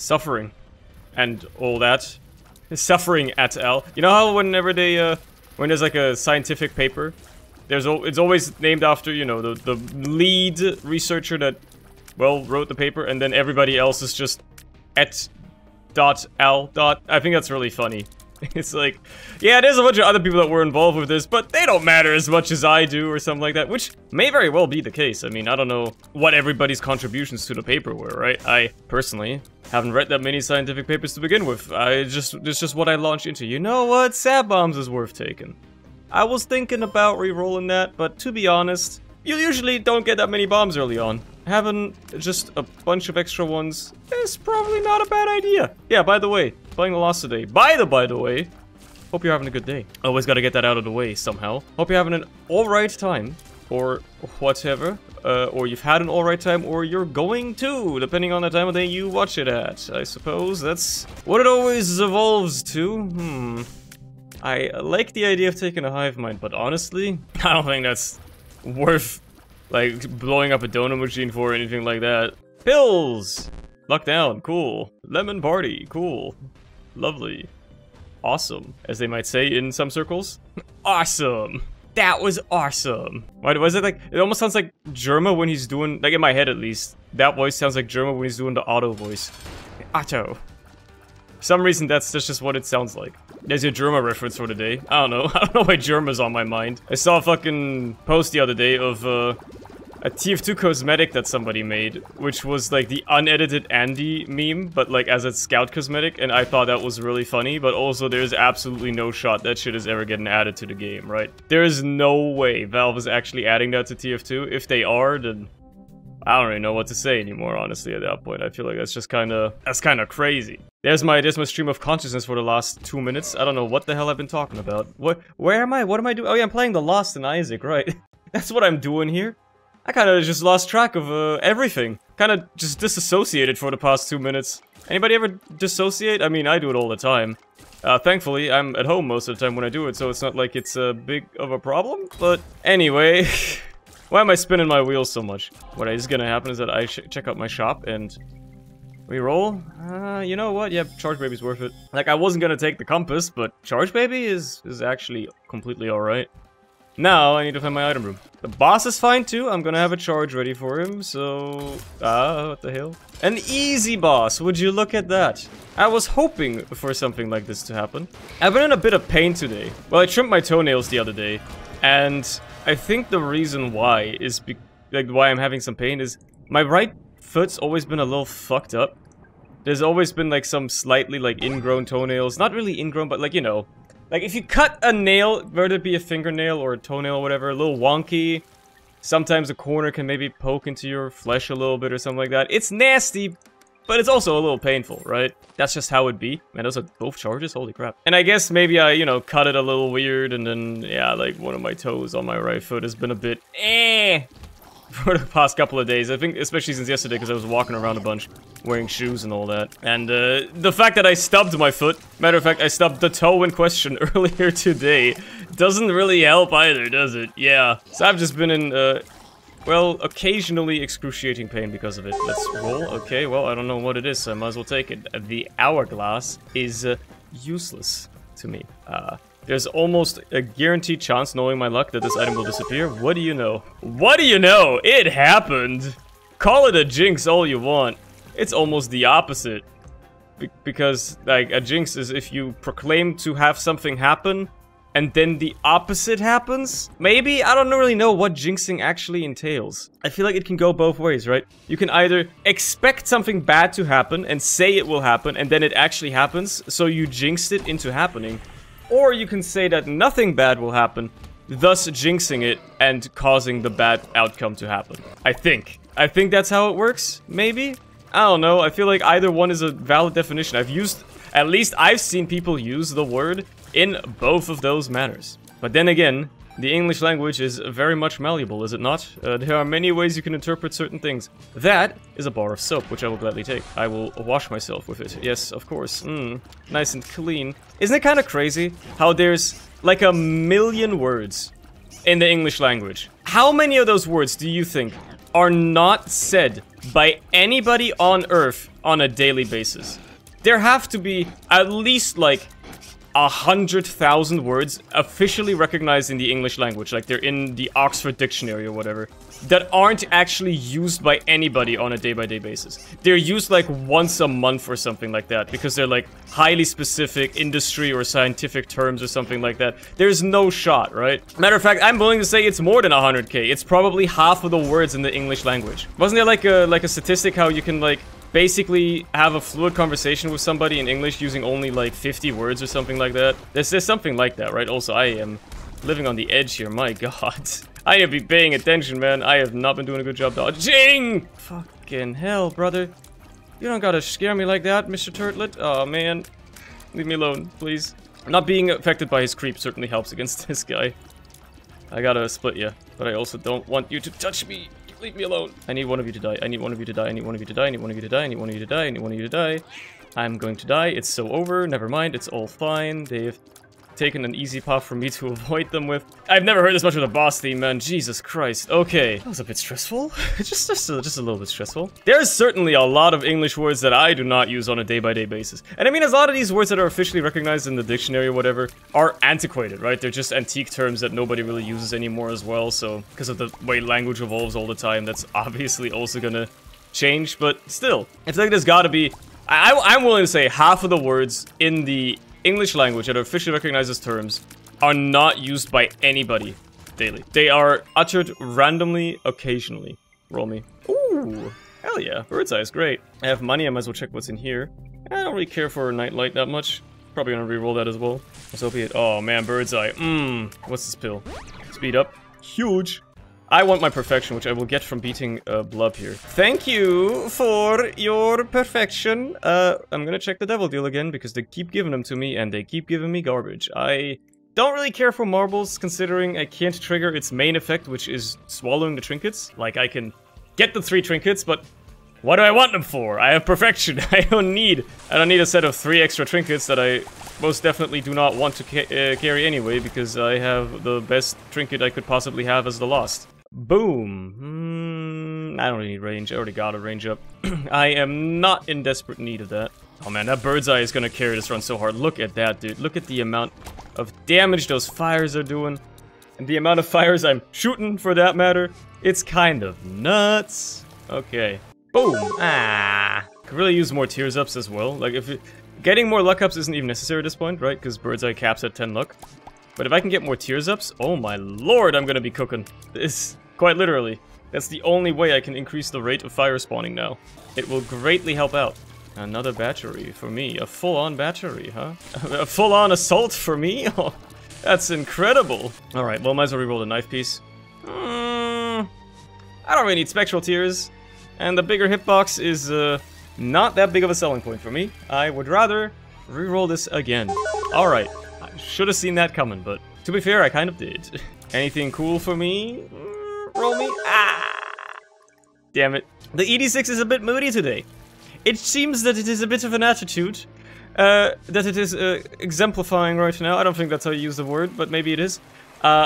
suffering and all that. Suffering et al. You know how whenever they, when there's like a scientific paper, it's always named after, you know, the lead researcher that, well, wrote the paper, and then everybody else is just et dot al dot. I think that's really funny. It's like, yeah, there's a bunch of other people that were involved with this, but they don't matter as much as I do, or something like that, which may very well be the case. I mean, I don't know what everybody's contributions to the paper were, right? I, personally, haven't read that many scientific papers to begin with. It's just what I launched into. You know what? Sab bombs is worth taking. I was thinking about re-rolling that, but to be honest, you usually don't get that many bombs early on. Having just a bunch of extra ones is probably not a bad idea. Yeah, by the way, playing the Lost today. By the way, hope you're having a good day. Always gotta get that out of the way somehow. Hope you're having an alright time, or whatever. Or you've had an alright time, or you're going to, depending on the time of day you watch it at. I suppose that's what it always evolves to. I like the idea of taking a hive mind, but honestly, I don't think that's worth, like, blowing up a donut machine for or anything like that. Pills! Lockdown, cool. Lemon party, cool. Lovely. Awesome, as they might say in some circles. Awesome! That was awesome! Why was it like, it almost sounds like Germa when he's doing, like in my head at least, that voice sounds like Germa when he's doing the Otto voice. Otto. For some reason, that's just what it sounds like. There's your Germa reference for the day. I don't know. I don't know why Germa's on my mind. I saw a fucking post the other day of, a TF2 cosmetic that somebody made, which was like the unedited Andy meme, but like as a scout cosmetic, and I thought that was really funny, but also there's absolutely no shot that shit is ever getting added to the game, right? There is no way Valve is actually adding that to TF2. If they are, then I don't really know what to say anymore, honestly, at that point. I feel like that's just kinda crazy. There's my stream of consciousness for the last 2 minutes. I don't know what the hell I've been talking about. Where am I? What am I doing? Oh yeah, I'm playing The Lost in Isaac, right? That's what I'm doing here. I kinda just lost track of, everything. Kinda just disassociated for the past 2 minutes. Anybody ever dissociate? I mean, I do it all the time. Thankfully, I'm at home most of the time when I do it, so it's not like it's a big of a problem. But anyway, why am I spinning my wheels so much? What is gonna happen is that I check out my shop and reroll. You know what? Yep, Charge Baby's worth it. Like, I wasn't gonna take the compass, but Charge Baby is actually completely alright. Now, I need to find my item room. The boss is fine too. I'm gonna have a charge ready for him, so... what the hell? An easy boss, would you look at that? I was hoping for something like this to happen. I've been in a bit of pain today. Well, I trimmed my toenails the other day, and I think the reason why is... why I'm having some pain is... my right foot's always been a little fucked up. There's always been, like, some slightly, like, ingrown toenails. Not really ingrown, but, like, you know... like, if you cut a nail, whether it be a fingernail or a toenail or whatever, a little wonky. Sometimes a corner can maybe poke into your flesh a little bit or something like that. It's nasty, but it's also a little painful, right? That's just how it'd be. Man, those are both charges? Holy crap. And I guess maybe I, you know, cut it a little weird, and then, yeah, like, one of my toes on my right foot has been a bit for the past couple of days. I think, especially since yesterday, because I was walking around a bunch, wearing shoes and all that. And, the fact that I stubbed my foot, matter of fact, I stubbed the toe in question earlier today, doesn't really help either, does it? Yeah. So I've just been in, well, occasionally excruciating pain because of it. Let's roll. Okay, well, I don't know what it is, so I might as well take it. The hourglass is, useless to me. There's almost a guaranteed chance, knowing my luck, that this item will disappear. What do you know? What do you know? It happened! Call it a jinx all you want. It's almost the opposite. Because, like, a jinx is if you proclaim to have something happen, and then the opposite happens? Maybe? I don't really know what jinxing actually entails. I feel like it can go both ways, right? You can either expect something bad to happen, and say it will happen, and then it actually happens, so you jinxed it into happening. Or you can say that nothing bad will happen, thus jinxing it and causing the bad outcome to happen. I think that's how it works, maybe? I don't know, I feel like either one is a valid definition. At least I've seen people use the word in both of those manners. But then again, the English language is very much malleable, is it not? There are many ways you can interpret certain things. That is a bar of soap, which I will gladly take. I will wash myself with it. Yes, of course. Nice and clean. Isn't it kind of crazy how there's like 1,000,000 words in the English language? How many of those words do you think are not said by anybody on Earth on a daily basis. There have to be at least like 100,000 words officially recognized in the English language, like they're in the Oxford Dictionary or whatever, that aren't actually used by anybody on a day-by-day basis. They're used like once a month or something like that, because they're like highly specific industry or scientific terms or something like that. There's no shot, right? Matter of fact, I'm willing to say it's more than 100k. It's probably half of the words in the English language. Wasn't there like a statistic how you can like basically have a fluid conversation with somebody in English using only like 50 words or something like that? There's something like that, right? Also, I am living on the edge here, my god. I need to be paying attention, man. I have not been doing a good job dodging! Fucking hell, brother. You don't gotta scare me like that, Mr. Turtlet. Oh, man. Leave me alone, please. Not being affected by his creep certainly helps against this guy. I gotta split you, but I also don't want you to touch me. Leave me alone. I need one of you to die. I need one of you to die. I need one of you to die. I need one of you to die. I need one of you to die. I need one of you to die. I'm going to die. It's so over. Never mind. It's all fine. They've taken an easy path for me to avoid them with. I've never heard this much of the boss theme, man. Jesus Christ. Okay. That was a bit stressful. just a little bit stressful. There's certainly a lot of English words that I do not use on a day-by-day basis. And I mean, a lot of these words that are officially recognized in the dictionary or whatever are antiquated, right? They're just antique terms that nobody really uses anymore as well. So, because of the way language evolves all the time, that's obviously also gonna change. But still, it's like there's gotta be... I'm willing to say half of the words in the English language that are officially recognized as terms are not used by anybody daily. They are uttered randomly, occasionally. Roll me. Ooh, hell yeah. Bird's eye is great. I have money, I might as well check what's in here. I don't really care for Nightlight that much. Probably gonna reroll that as well. Let's hope it. Oh man, Bird's eye. What's this pill? Speed up. Huge. I want my perfection, which I will get from beating Blub here. Thank you for your perfection. I'm gonna check the devil deal again, because they keep giving them to me, and they keep giving me garbage. I don't really care for marbles, considering I can't trigger its main effect, which is swallowing the trinkets. Like, I can get the 3 trinkets, but what do I want them for? I have perfection. I don't need a set of 3 extra trinkets that I most definitely do not want to carry anyway, because I have the best trinket I could possibly have as the Lost. Boom. I don't really need range. I already got a range up. I am not in desperate need of that. Oh man, that Bird's eye is gonna carry this run so hard. Look at that, dude. Look at the amount of damage those fires are doing. And the amount of fires I'm shooting, for that matter. It's kind of nuts. Okay. Boom. Ah. Could really use more tears ups as well. Like, getting more luck ups isn't even necessary at this point, right? Because Bird's eye caps at 10 luck. But if I can get more tears ups, oh my lord, I'm gonna be cooking. This, quite literally. That's the only way I can increase the rate of fire spawning now. It will greatly help out. Another battery for me. A full-on battery, huh? A full-on assault for me? Oh, that's incredible. Alright, well, might as well reroll the knife piece. I don't really need spectral tears. And the bigger hitbox is not that big of a selling point for me. I would rather reroll this again. Alright. I should have seen that coming, but to be fair, I kind of did. Anything cool for me? Roll me? Ah! Damn it. The ED6 is a bit moody today. It seems that it is a bit of an attitude that it is exemplifying right now. I don't think that's how you use the word, but maybe it is.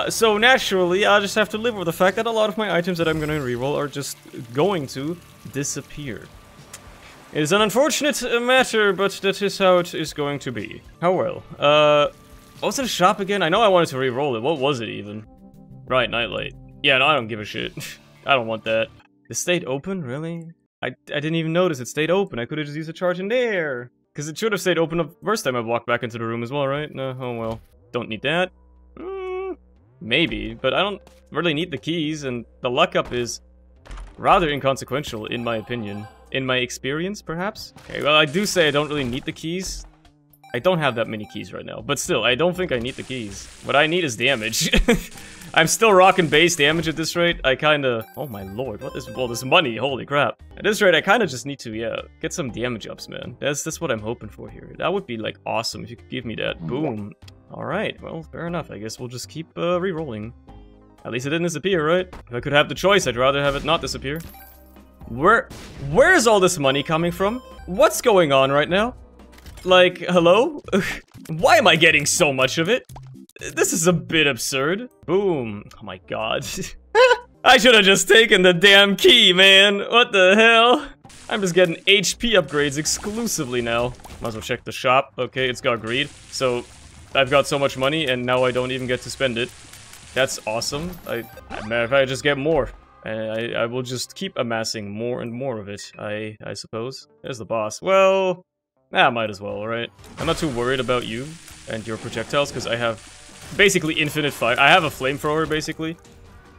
So naturally, I'll just have to live with the fact that a lot of my items that I'm going to reroll are just going to disappear. It is an unfortunate matter, but that is how it is going to be. How well? What was it, a shop again? I know I wanted to reroll it. What was it even? Right, Nightlight. Yeah, no, I don't give a shit. I don't want that. It stayed open? Really? I didn't even notice it stayed open. I could have just used a charge in there. Because it should have stayed open the first time I walked back into the room as well, right? No, oh well. Don't need that. Maybe, but I don't really need the keys, and the luck up is rather inconsequential, in my opinion. In my experience, perhaps? Okay, well, I do say I don't really need the keys. I don't have that many keys right now, but still, I don't think I need the keys. What I need is damage. I'm still rocking base damage at this rate. I kinda... Oh my lord, what is all this money? Holy crap. At this rate, I kinda just need to, yeah, get some damage ups, man. That's what I'm hoping for here. That would be, like, awesome if you could give me that. Boom. Alright, well, fair enough. I guess we'll just keep, re-rolling. At least it didn't disappear, right? If I could have the choice, I'd rather have it not disappear. Where's all this money coming from? What's going on right now? Like, hello? Why am I getting so much of it? This is a bit absurd. Boom. Oh my god. I should have just taken the damn key, man. What the hell? I'm just getting HP upgrades exclusively now. Might as well check the shop. Okay, it's got greed. So, I've got so much money, and now I don't even get to spend it. That's awesome. Matter of fact, I just get more. And I will just keep amassing more and more of it, I suppose. There's the boss. Well, might as well, right? I'm not too worried about you and your projectiles, because I have basically infinite fire. I have a flamethrower, basically.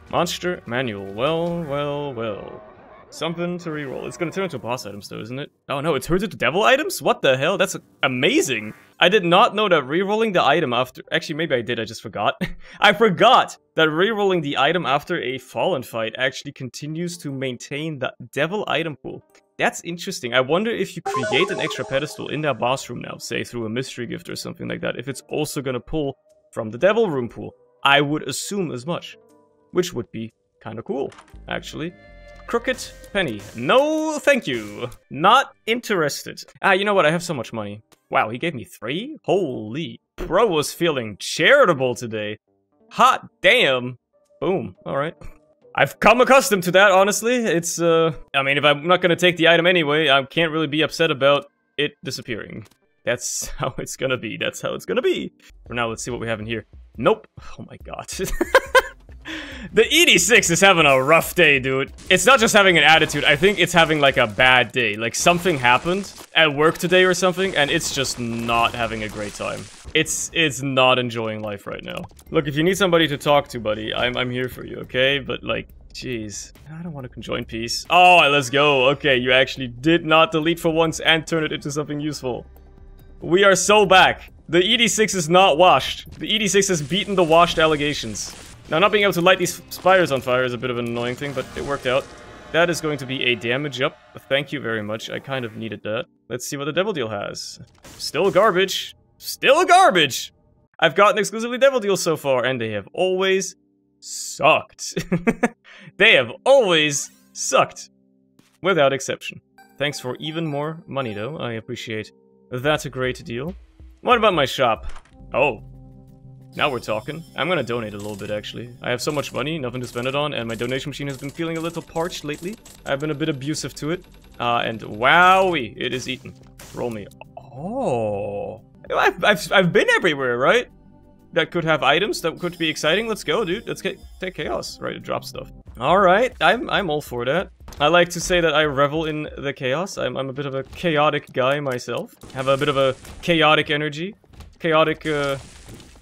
Monster manual. Well. Something to reroll. It's gonna turn into boss items, though, isn't it? Oh no, it turns into devil items? What the hell? That's amazing. I did not know that rerolling the item after... Actually, maybe I did, I just forgot. I forgot that rerolling the item after a fallen fight actually continues to maintain the devil item pool. That's interesting. I wonder if you create an extra pedestal in that boss room now, say through a mystery gift or something like that, if it's also gonna pull from the devil room pool. I would assume as much. Which would be kind of cool, actually. Crooked penny. No, thank you. Not interested. You know what? I have so much money. Wow, he gave me 3? Holy. Bro was feeling charitable today. Hot damn. Boom. Alright. I've come accustomed to that, honestly. It's, I mean, if I'm not gonna take the item anyway, I can't really be upset about it disappearing. That's how it's gonna be. That's how it's gonna be. For now, let's see what we have in here. Nope. Oh my god. The ED6 is having a rough day, dude. It's not just having an attitude, I think it's having like a bad day. Like something happened at work today or something, and it's just not having a great time. It's not enjoying life right now. Look, if you need somebody to talk to, buddy, I'm here for you, okay? But like, jeez, I don't want to conjoin peace. Oh, let's go. Okay, you actually did not delete for once and turn it into something useful. We are so back. The ED6 is not washed. The ED6 has beaten the washed allegations. Now, not being able to light these spires on fire is a bit of an annoying thing, but it worked out. That is going to be a damage up. Thank you very much. I kind of needed that. Let's see what the Devil Deal has. Still garbage. Still garbage! I've gotten exclusively Devil Deals so far, and they have always sucked. They have always sucked. Without exception. Thanks for even more money, though. I appreciate that a great deal. What about my shop? Oh. Now we're talking. I'm gonna donate a little bit, actually. I have so much money, nothing to spend it on, and my donation machine has been feeling a little parched lately. I've been a bit abusive to it. And wowie, it is eaten. Roll me. Oh. I've been everywhere, right? That could have items, that could be exciting. Let's go, dude. Let's take chaos. Right, it drops stuff. Alright, I'm all for that. I like to say that I revel in the chaos. I'm a bit of a chaotic guy myself. Have a bit of a chaotic energy. Chaotic,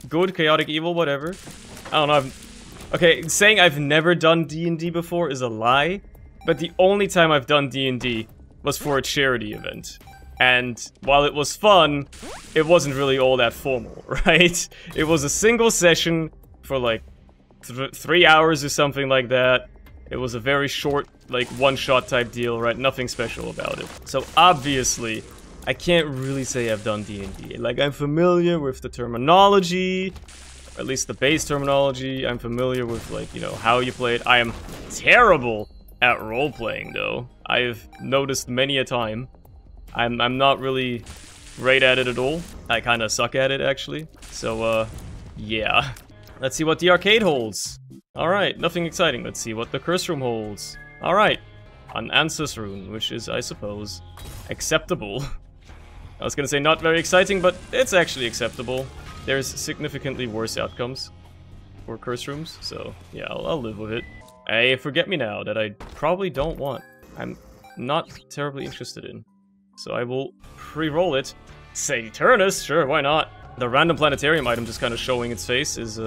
good, chaotic evil, whatever. I don't know, okay, saying I've never done D&D before is a lie, but the only time I've done D&D was for a charity event. And while it was fun, it wasn't really all that formal, right? It was a single session for like 3 hours or something like that. It was a very short, like, one-shot type deal, right? Nothing special about it. So obviously, I can't really say I've done D&D. Like, I'm familiar with the terminology, or at least the base terminology. I'm familiar with, like, you know, how you play it. I am terrible at role-playing, though. I've noticed many a time. I'm not really great at it at all. I kind of suck at it, actually. So, yeah. Let's see what the arcade holds. Alright, nothing exciting. Let's see what the curse room holds. Alright. An Ancestor rune, which is, I suppose, acceptable. I was gonna say not very exciting, but it's actually acceptable. There's significantly worse outcomes for curse rooms, so yeah, I'll live with it. A forget-me-now that I probably don't want. I'm not terribly interested in. So I will pre-roll it. Saturnus, sure, why not? The random Planetarium item just kind of showing its face is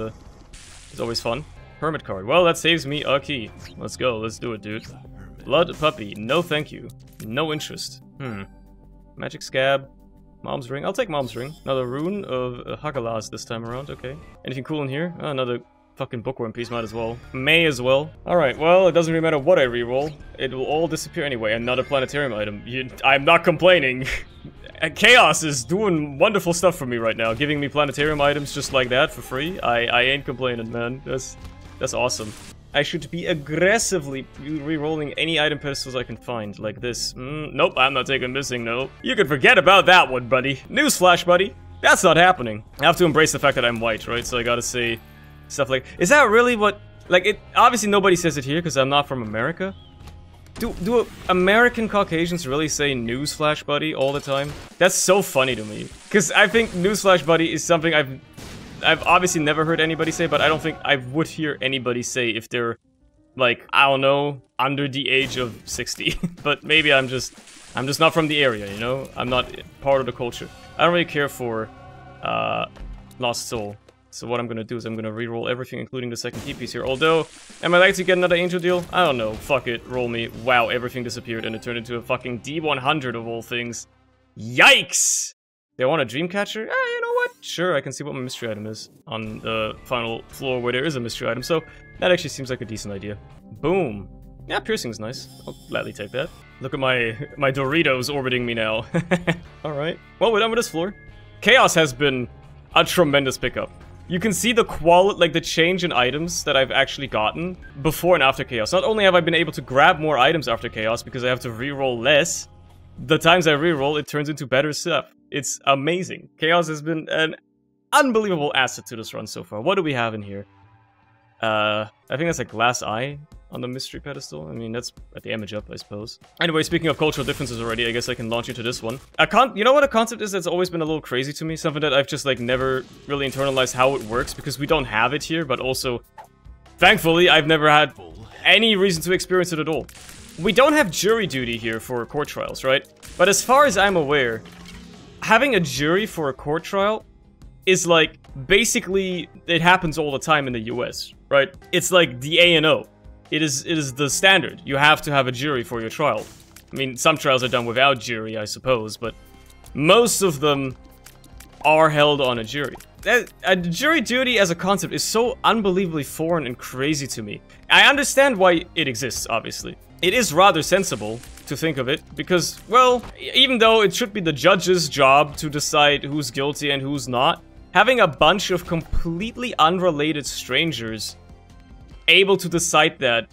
always fun. Hermit card. Well, that saves me a key. Let's go. Let's do it, dude. Blood puppy. No thank you. No interest. Magic scab. Mom's ring. I'll take Mom's ring. Another rune of Hagalas this time around. Okay. Anything cool in here? Another fucking bookworm piece. Might as well. May as well. Alright, well, it doesn't really matter what I reroll. It will all disappear anyway. Another Planetarium item. I'm not complaining. Chaos is doing wonderful stuff for me right now. Giving me Planetarium items just like that for free. I ain't complaining, man. That's awesome. I should be aggressively re-rolling any item pedestals I can find, like this. Nope, I'm not taking this thing, no. You can forget about that one, buddy. Newsflash, buddy. That's not happening. I have to embrace the fact that I'm white, right? So I gotta say stuff like, is that really what Like, it obviously nobody says it here because I'm not from America. Do American Caucasians really say newsflash buddy all the time? That's so funny to me. Because I think newsflash buddy is something I've obviously never heard anybody say, but I don't think I would hear anybody say if they're, like, I don't know, under the age of 60. But maybe I'm just not from the area, you know? I'm not part of the culture. I don't really care for Lost Soul. So what I'm gonna do is I'm gonna re-roll everything, including the second key piece here. Although, am I likely to get another angel deal? I don't know. Fuck it. Roll me. Wow, everything disappeared and it turned into a fucking D100 of all things. Yikes! They want a Dreamcatcher? You know what? Sure, I can see what my mystery item is on the final floor where there is a mystery item. So, that actually seems like a decent idea. Boom. Yeah, piercing's nice. I'll gladly take that. Look at my Doritos orbiting me now. Alright. Well, we're done with this floor. Chaos has been a tremendous pickup. You can see the quality, like the change in items that I've actually gotten before and after Chaos. Not only have I been able to grab more items after Chaos because I have to reroll less, the times I reroll, it turns into better stuff. It's amazing. Chaos has been an unbelievable asset to this run so far. What do we have in here? I think that's a glass eye on the mystery pedestal. I mean, that's a damage up, I suppose. Anyway, speaking of cultural differences already, I guess I can launch into this one. You know what a concept is that's always been a little crazy to me? Something that I've just, like, never really internalized how it works, because we don't have it here, but also, thankfully, I've never had any reason to experience it at all. We don't have jury duty here for court trials, right? But as far as I'm aware, having a jury for a court trial is, like, basically, it happens all the time in the US, right? It's like the A&O. It is the standard. You have to have a jury for your trial. I mean, some trials are done without jury, I suppose, but most of them are held on a jury. Jury duty as a concept is so unbelievably foreign and crazy to me. I understand why it exists, obviously. It is rather sensible to think of it, because, well, even though it should be the judge's job to decide who's guilty and who's not, having a bunch of completely unrelated strangers able to decide that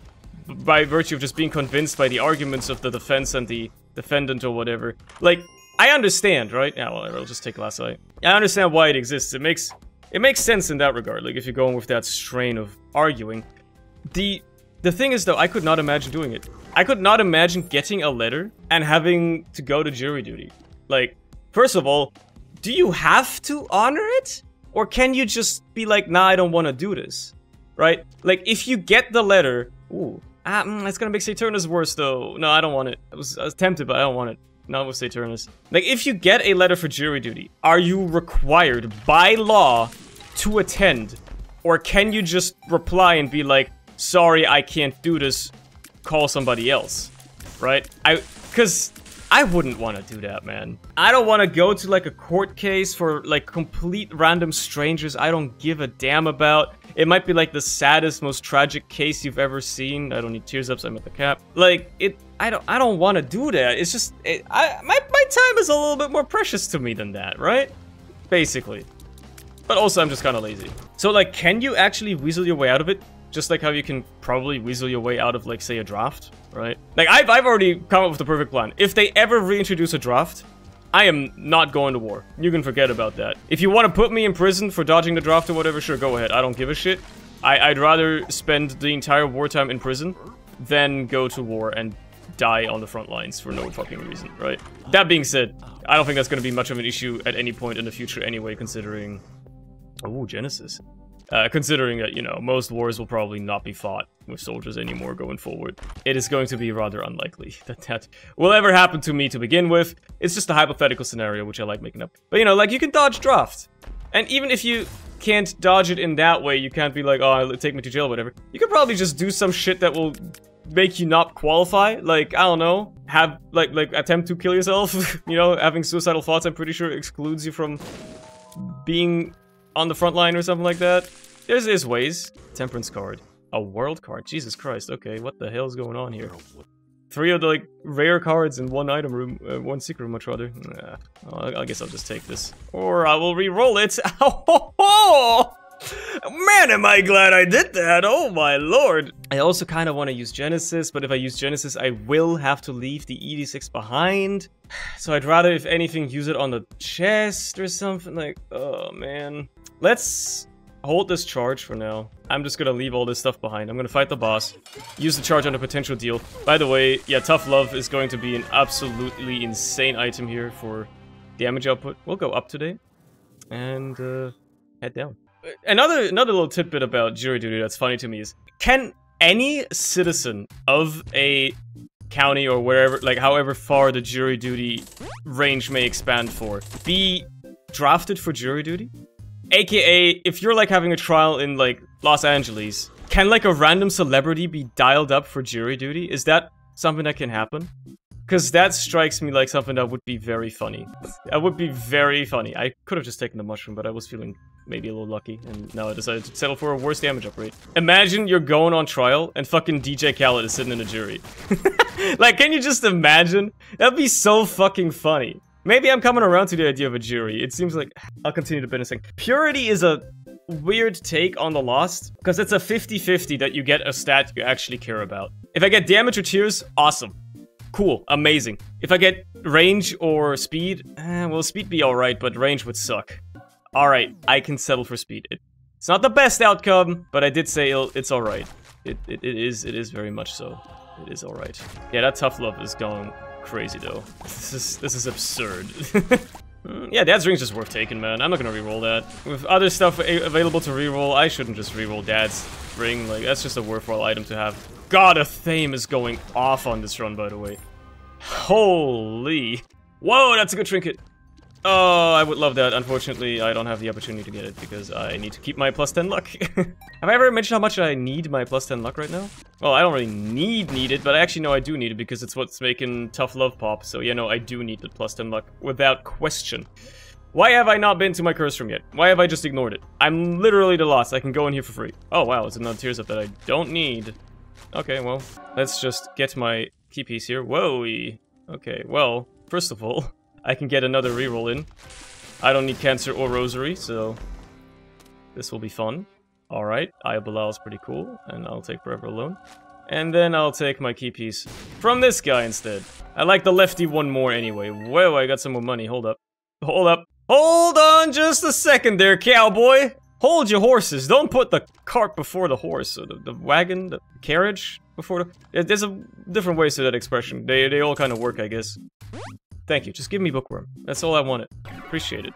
by virtue of just being convinced by the arguments of the defense and the defendant or whatever. Like, I understand, right? Yeah, well, I'll just take glass eye. I understand why it exists. It makes sense in that regard, like, if you're going with that strain of arguing. The thing is, though, I could not imagine doing it. I could not imagine getting a letter and having to go to jury duty. Like, first of all, do you have to honor it? Or can you just be like, nah, I don't want to do this? Right? Like, if you get the letter... Ooh. It's gonna make Saturnus worse, though. No, I don't want it. I was tempted, but I don't want it. Not with Saturnus. Like, if you get a letter for jury duty, are you required by law to attend? Or can you just reply and be like, sorry, I can't do this, call somebody else? Right? Because I wouldn't want to do that, man. I don't want to go to, like, a court case for, like, complete random strangers I don't give a damn about. It might be, like, the saddest, most tragic case you've ever seen. I don't need tears up, so I'm at the cap. Like, I don't want to do that. It's just, my time is a little bit more precious to me than that, right? Basically. But also, I'm just kind of lazy. So, like, can you actually weasel your way out of it? Just like how you can probably weasel your way out of, like, say, a draft, right? Like, I've already come up with the perfect plan. If they ever reintroduce a draft, I am not going to war. You can forget about that. If you want to put me in prison for dodging the draft or whatever, sure, go ahead. I don't give a shit. I'd rather spend the entire wartime in prison than go to war and die on the front lines for no fucking reason, right? That being said, I don't think that's going to be much of an issue at any point in the future anyway, considering... Ooh, Genesis. Considering that, you know, most wars will probably not be fought with soldiers anymore going forward. It is going to be rather unlikely that will ever happen to me to begin with. It's just a hypothetical scenario, which I like making up. But, you know, like, you can dodge draft. And even if you can't dodge it in that way, you can't be like, oh, take me to jail, whatever. You could probably just do some shit that will make you not qualify. Like, I don't know, have, like attempt to kill yourself. You know, having suicidal thoughts, I'm pretty sure, excludes you from being on the front line or something like that. There's ways. Temperance card. A world card. Jesus Christ. Okay, what the hell's going on here? 3 of the, like, rare cards in one item room, one secret room, much rather. Nah, I guess I'll just take this. Or I will re-roll it. Oh, man, am I glad I did that. Oh my lord. I also kind of want to use Genesis, but if I use Genesis, I will have to leave the ED6 behind. So I'd rather, if anything, use it on the chest or something. Like, oh man. Let's... hold this charge for now. I'm just gonna leave all this stuff behind. I'm gonna fight the boss. Use the charge on a potential deal. By the way, yeah, Tough Love is going to be an absolutely insane item here for damage output. We'll go up today. And, head down. Another little tidbit about jury duty that's funny to me is, can any citizen of a county or wherever, like however far the jury duty range may expand for, be drafted for jury duty? AKA, if you're like having a trial in like Los Angeles, can like a random celebrity be dialed up for jury duty? Is that something that can happen? Because that strikes me like something that would be very funny. That would be very funny. I could have just taken the mushroom, but I was feeling maybe a little lucky, and now I decided to settle for a worse damage up rate. Imagine you're going on trial, and fucking DJ Khaled is sitting in a jury. Like, can you just imagine? That'd be so fucking funny. Maybe I'm coming around to the idea of a jury. It seems like... I'll continue to bend a second. Purity is a weird take on the Lost, because it's a 50-50 that you get a stat you actually care about. If I get damage or tears, awesome. Cool, amazing. If I get range or speed, well, speed be alright, but range would suck. Alright, I can settle for speed. It's not the best outcome, but I did say it's alright. It is very much so. It is alright. Yeah, that Tough Love is going crazy though. This is absurd. Yeah, Dad's Ring's just worth taking, man. I'm not gonna reroll that. With other stuff available to reroll, I shouldn't just reroll Dad's Ring. Like, that's just a worthwhile item to have. God, Athame is going off on this run, by the way. Holy. Whoa, that's a good trinket. Oh, I would love that. Unfortunately, I don't have the opportunity to get it because I need to keep my plus 10 luck. Have I ever mentioned how much I need my plus 10 luck right now? Well, I don't really need it, but I actually know I do need it because it's what's making Tough Love pop. So, yeah, no, I do need the plus 10 luck without question. Why have I not been to my curse room yet? Why have I just ignored it? I'm literally the lost. I can go in here for free. Oh, wow, it's another tears up that I don't need. Okay, well, let's just get my key piece here. Whoa! Okay, well, first of all, I can get another reroll in. I don't need Cancer or Rosary, so this will be fun. Alright, Belial is pretty cool, and I'll take Forever Alone. And then I'll take my key piece from this guy instead. I like the lefty one more anyway. Whoa, I got some more money. Hold up. Hold up. Hold on just a second there, cowboy! Hold your horses. Don't put the cart before the horse. Or the wagon, the carriage before the... There's a different ways to that expression. They all kind of work, I guess. Thank you. Just give me Bookworm. That's all I wanted. Appreciate it.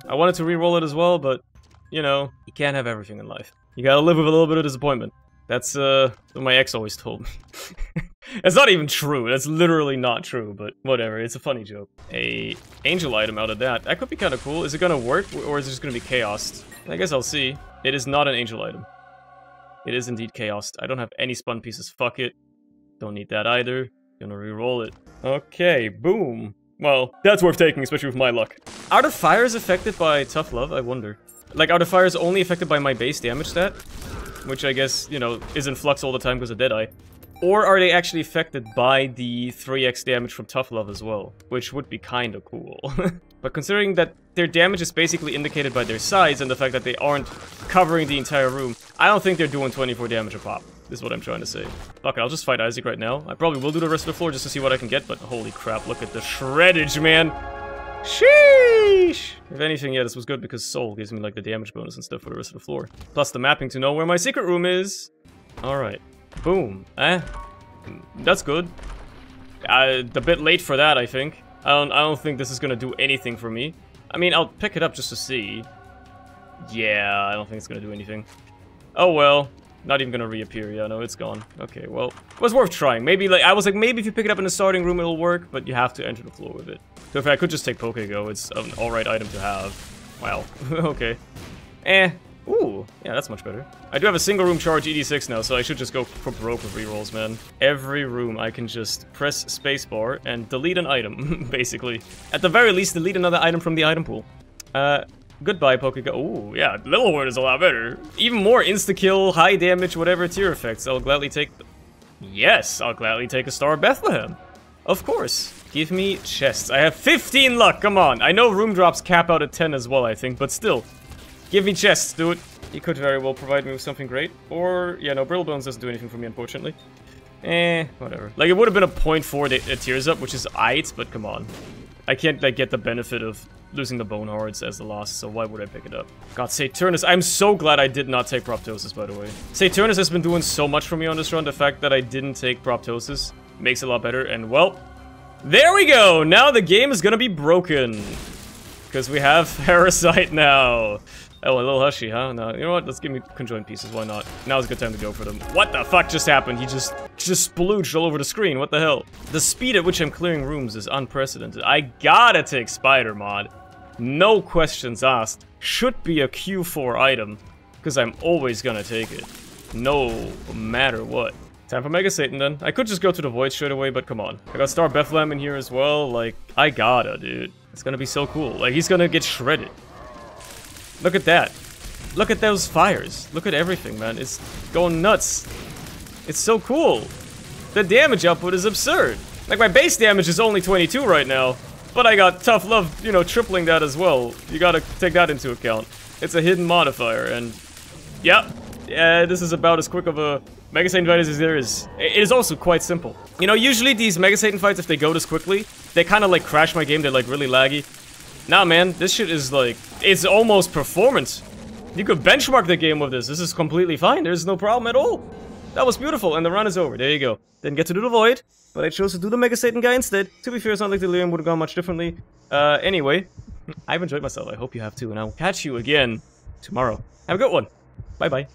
I wanted to re-roll it as well, but, you know, you can't have everything in life. You gotta live with a little bit of disappointment. That's, what my ex always told me. It's not even true. That's literally not true, but whatever. It's a funny joke. A angel item out of that. That could be kind of cool. Is it gonna work, or is it just gonna be chaosed? I guess I'll see. It is not an angel item. It is indeed chaosed. I don't have any spun pieces. Fuck it. Don't need that either. Gonna re-roll it. Okay, boom. Well, that's worth taking, especially with my luck. Are the fires affected by Tough Love? I wonder. Like, are the fires only affected by my base damage stat? Which I guess, you know, is in flux all the time because of Deadeye. Or are they actually affected by the 3x damage from Tough Love as well? Which would be kinda cool. But considering that their damage is basically indicated by their size and the fact that they aren't covering the entire room, I don't think they're doing 24 damage a pop. Is what I'm trying to say. Fuck it, I'll just fight Isaac right now. I probably will do the rest of the floor just to see what I can get, but holy crap, look at the shreddage, man! Sheesh! If anything, yeah, this was good because Sol gives me, like, the damage bonus and stuff for the rest of the floor. Plus the mapping to know where my secret room is! Alright. Boom. That's good. A bit late for that, I think. I don't think this is gonna do anything for me. I mean, I'll pick it up just to see. Yeah, I don't think it's gonna do anything. Oh well. Not even gonna reappear, yeah, no, it's gone. Okay, well, it was worth trying. Maybe, like, I was like, maybe if you pick it up in the starting room, it'll work, but you have to enter the floor with it. So if I could just take Pokego, it's an alright item to have. Wow. Okay. Ooh, yeah, that's much better. I do have a single room charge ED6 now, so I should just go for broke with rerolls, man. Every room I can just press spacebar and delete an item, basically. At the very least, delete another item from the item pool. Goodbye, Pokego. Ooh, yeah, Little Word is a lot better. Even more insta-kill, high damage, whatever tier effects. I'll gladly take... Yes, I'll gladly take a Star of Bethlehem. Of course. Give me chests. I have 15 luck, come on. I know room drops cap out at 10 as well, I think, but still. Give me chests, dude. He could very well provide me with something great. Or, yeah, no, Brittle Bones doesn't do anything for me, unfortunately. Whatever. Like, it would have been a 0.4 tears up, which is aight, but come on. I can't, like, get the benefit of losing the Bone Hordes as the loss, so why would I pick it up? God, Saturnus. I'm so glad I did not take Proptosis, by the way. Saturnus has been doing so much for me on this run. The fact that I didn't take Proptosis makes it a lot better, and well, there we go! Now the game is gonna be broken. Because we have Parasite now. Oh, a little hushy, huh? No, you know what? Let's give me conjoined pieces. Why not? Now's a good time to go for them. What the fuck just happened? He just splooged all over the screen. What the hell? The speed at which I'm clearing rooms is unprecedented. I gotta take Spider Mod. No questions asked. Should be a Q4 item. Because I'm always gonna take it. No matter what. Time for Mega Satan then. I could just go to the Void straight away, but come on. I got Star Bethlehem in here as well. Like, I gotta, dude. It's gonna be so cool. Like, he's gonna get shredded. Look at that. Look at those fires. Look at everything, man. It's going nuts. It's so cool. The damage output is absurd. Like, my base damage is only 22 right now. But I got Tough Love, you know, tripling that as well. You gotta take that into account. It's a hidden modifier, and... yeah, this is about as quick of a Mega Satan fight as there is. It is also quite simple. You know, usually these Mega Satan fights, if they go this quickly, they kind of, like, crash my game. They're, like, really laggy. Nah, man, this shit is like, it's almost performance. You could benchmark the game with this. This is completely fine. There's no problem at all. That was beautiful, and the run is over. There you go. Didn't get to do the Void, but I chose to do the Mega Satan guy instead. To be fair, it's not like Delirium would have gone much differently. Anyway, I've enjoyed myself. I hope you have too, and I'll catch you again tomorrow. Have a good one. Bye-bye.